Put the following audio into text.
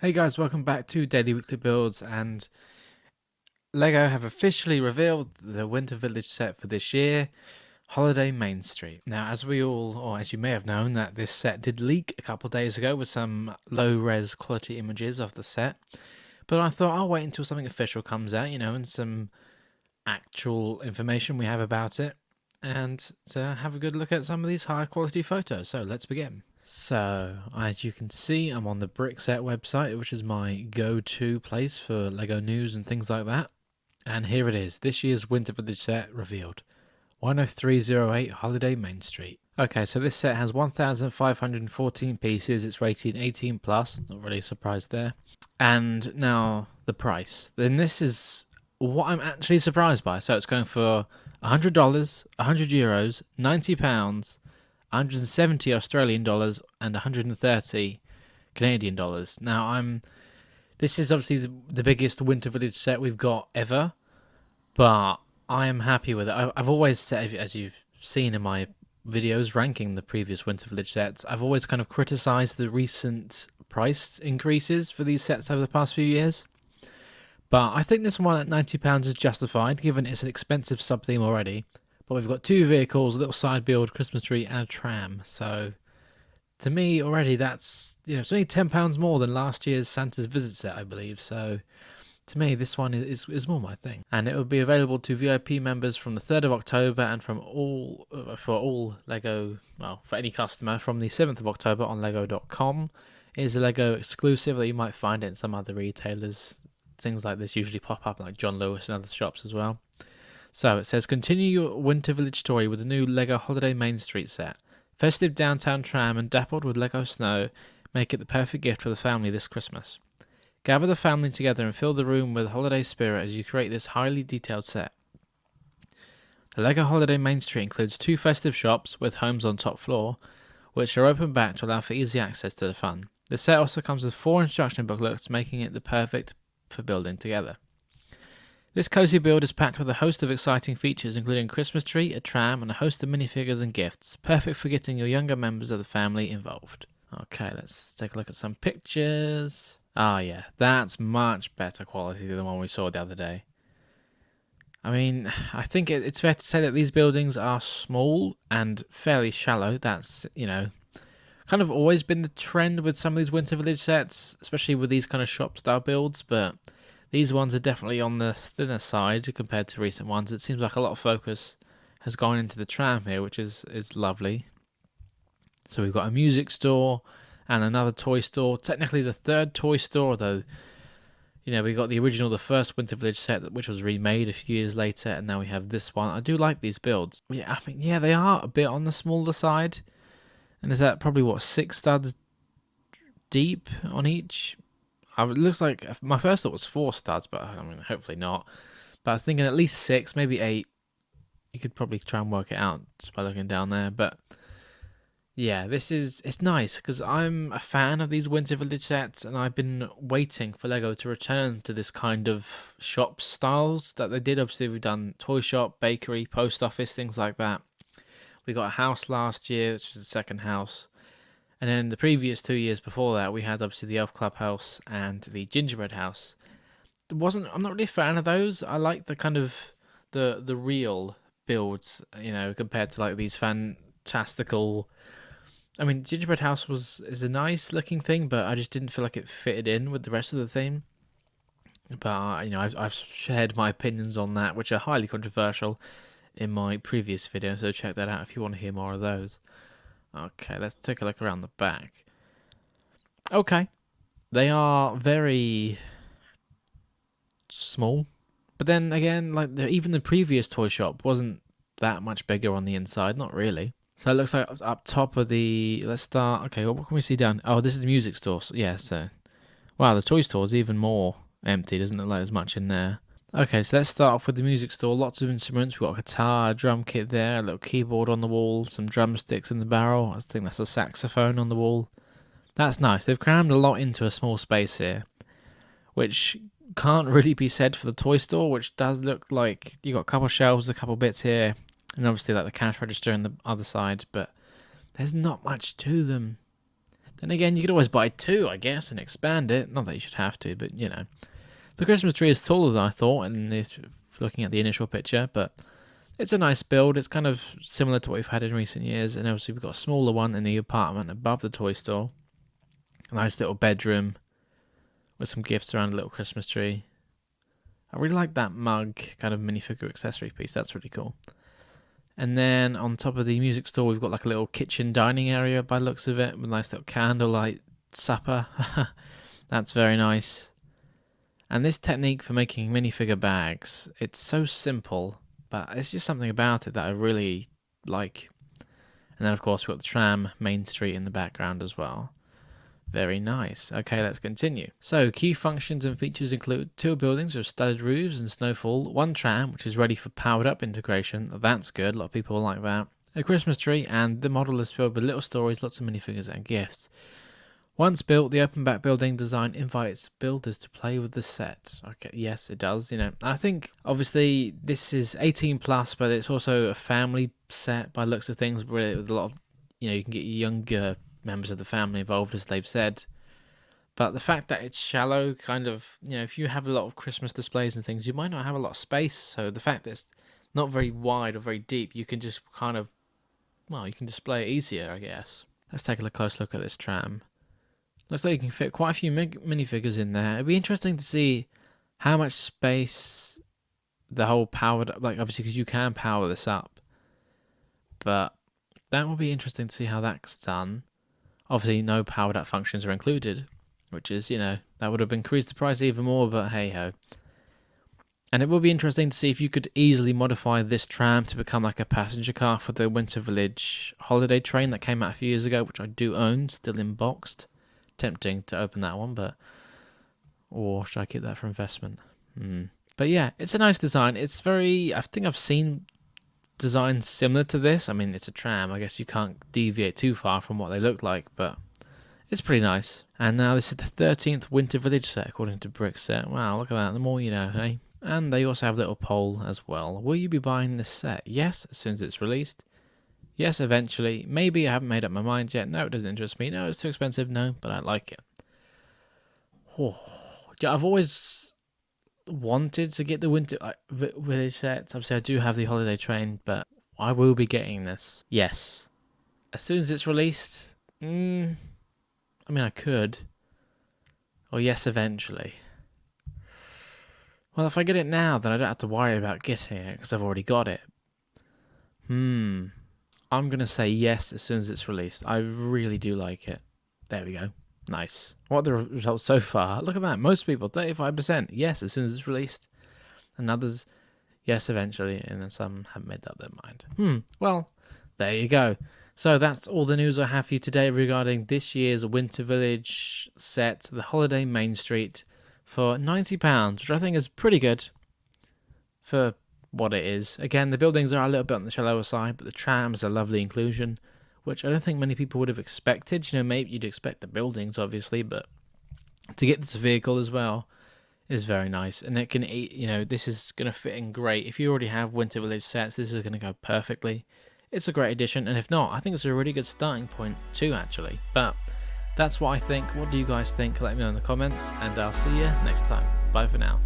Hey guys, welcome back to Daily Weekly Builds, and LEGO have officially revealed the Winter Village set for this year, Holiday Main Street. Now, as you may have known, that this set did leak a couple of days ago with some low-res quality images of the set, but I thought I'll wait until something official comes out, and some actual information we have about it, and to have a good look at some of these high quality photos. So let's begin. So, as you can see, I'm on the Brickset website, which is my go-to place for LEGO news and things like that. And here it is, this year's Winter Village set revealed. 10308 Holiday Main Street. Okay, so this set has 1,514 pieces, it's rated 18+, not really surprised there. And now, the price. Then this is what I'm actually surprised by. So it's going for $100, €100, £90, 170 Australian dollars and 130 Canadian dollars. Now, this is obviously the biggest Winter Village set we've got ever, but I am happy with it. I've always said, as you've seen in my videos ranking the previous Winter Village sets, I've always kind of criticized the recent price increases for these sets over the past few years. But I think this one at £90 is justified, given it's an expensive sub-theme already. But we've got two vehicles, a little side build, Christmas tree, and a tram. So, to me, already that's, it's only £10 more than last year's Santa's Visit set, I believe. So, to me, this one is more my thing. And it will be available to VIP members from the 3rd of October and for all LEGO, for any customer from the 7th of October on LEGO.com. It is a LEGO exclusive that you might find in some other retailers. Things like this usually pop up, like John Lewis and other shops as well. So it says, continue your Winter Village story with the new LEGO Holiday Main Street set. Festive downtown tram and dappled with LEGO snow make it the perfect gift for the family this Christmas. Gather the family together and fill the room with holiday spirit as you create this highly detailed set. The LEGO Holiday Main Street includes 2 festive shops with homes on top floor, which are open back to allow for easy access to the fun. The set also comes with 4 instruction booklets, making it the perfect for building together. This cozy build is packed with a host of exciting features, including a Christmas tree, a tram, and a host of minifigures and gifts, perfect for getting your younger members of the family involved. Okay, let's take a look at some pictures. Ah, yeah, that's much better quality than the one we saw the other day. I mean, I think it's fair to say that these buildings are small and fairly shallow. That's, kind of always been the trend with some of these Winter Village sets, especially with these kind of shop-style builds, but these ones are definitely on the thinner side compared to recent ones. It seems like a lot of focus has gone into the tram here, which is lovely. So we've got a music store and another toy store. Technically the 3rd toy store, though. We got the first Winter Village set, which was remade a few years later, and now we have this one. I do like these builds. Yeah, they are a bit on the smaller side. And is that probably, 6 studs deep on each? It looks like my first thought was 4 studs, but hopefully not. But I was thinking at least 6, maybe 8. You could probably try and work it out just by looking down there. But yeah, it's nice because I'm a fan of these Winter Village sets, and I've been waiting for LEGO to return to this kind of shop styles that they did. Obviously, we've done toy shop, bakery, post office, things like that. We got a house last year, which was the second house. And then the previous 2 years before that, we had obviously the Elf Clubhouse and the Gingerbread House. I'm not really a fan of those. I like the kind of the real builds, compared to like these fantastical. Gingerbread House is a nice looking thing, but I just didn't feel like it fitted in with the rest of the theme. But I've shared my opinions on that, which are highly controversial, in my previous video. So check that out if you want to hear more of those. Okay, let's take a look around the back. Okay, they are very small, but then again, even the previous toy shop wasn't that much bigger on the inside, not really. So it looks like up top of let's start. Okay, what can we see down? Oh, this is the music store. Yeah, so wow, the toy store is even more empty. Doesn't look like there's much in there. Okay, so let's start off with the music store. Lots of instruments. We've got a guitar, a drum kit there, a little keyboard on the wall, some drumsticks in the barrel. I think that's a saxophone on the wall. That's nice. They've crammed a lot into a small space here, which can't really be said for the toy store, which does look like you got a couple shelves, a couple bits here, and obviously like the cash register on the other side, but there's not much to them. Then again, you could always buy 2, I guess, and expand it. Not that you should have to, but you know. The Christmas tree is taller than I thought in this, looking at the initial picture, but it's a nice build. It's kind of similar to what we've had in recent years, and obviously we've got a smaller one in the apartment above the toy store. A nice little bedroom with some gifts around a little Christmas tree. I really like that mug kind of minifigure accessory piece. That's really cool. And then on top of the music store, we've got like a little kitchen dining area by the looks of it, with a nice little candlelight supper. That's very nice. And this technique for making minifigure bags, it's so simple, but it's just something about it that I really like. And then of course we've got the tram, Main Street in the background as well. Very nice. Okay, let's continue. So, key functions and features include 2 buildings with studded roofs and snowfall, 1 tram, which is ready for powered up integration. That's good, a lot of people like that. A Christmas tree, and the model is filled with little stories, lots of minifigures and gifts. Once built, the open back building design invites builders to play with the set. Okay, yes, it does, you know. I think, obviously, this is 18 plus, but it's also a family set by looks of things, with a lot of, you know, you can get younger members of the family involved, as they've said. But the fact that it's shallow, kind of, you know, if you have a lot of Christmas displays and things, you might not have a lot of space. So the fact that it's not very wide or very deep, you can just kind of, well, you can display it easier, I guess. Let's take a close look at this tram. Looks like you can fit quite a few minifigures in there. It'd be interesting to see how much space the whole powered up, like obviously because you can power this up. But that will be interesting to see how that's done. Obviously, no powered up functions are included, which is, you know, that would have increased the price even more, but hey ho. And it will be interesting to see if you could easily modify this tram to become like a passenger car for the Winter Village holiday train that came out a few years ago, which I do own, still in boxed. Tempting to open that one, but... or should I keep that for investment? But yeah, it's a nice design. It's very... I think I've seen designs similar to this. I mean, it's a tram. I guess you can't deviate too far from what they look like, but it's pretty nice. And now this is the 13th Winter Village set, according to Brickset. Wow, look at that. The more you know, hey? And they also have a little poll as well. Will you be buying this set? Yes, as soon as it's released. Yes, eventually. Maybe. I haven't made up my mind yet. No, it doesn't interest me. No, it's too expensive. No, but I like it. Oh, I've always wanted to get the Winter Village sets. Obviously, I do have the holiday train, but I will be getting this. Yes. As soon as it's released. I mean, I could. Or yes, eventually. Well, if I get it now, then I don't have to worry about getting it, because I've already got it. I'm going to say yes as soon as it's released. I really do like it. There we go. Nice. What are the results so far? Look at that. Most people, 35%. Yes, as soon as it's released. And others, yes, eventually. And then some haven't made up their mind. Well, there you go. So that's all the news I have for you today regarding this year's Winter Village set, the Holiday Main Street, for £90, which I think is pretty good for what it is. Again, the buildings are a little bit on the shallower side, but the tram is a lovely inclusion, which I don't think many people would have expected. You know, maybe you'd expect the buildings, obviously, but to get this vehicle as well is very nice. And it can, you know, this is going to fit in great. If you already have Winter Village sets, this is going to go perfectly. It's a great addition, and if not, I think it's a really good starting point too, actually. But that's what I think. What do you guys think? Let me know in the comments, and I'll see you next time. Bye for now.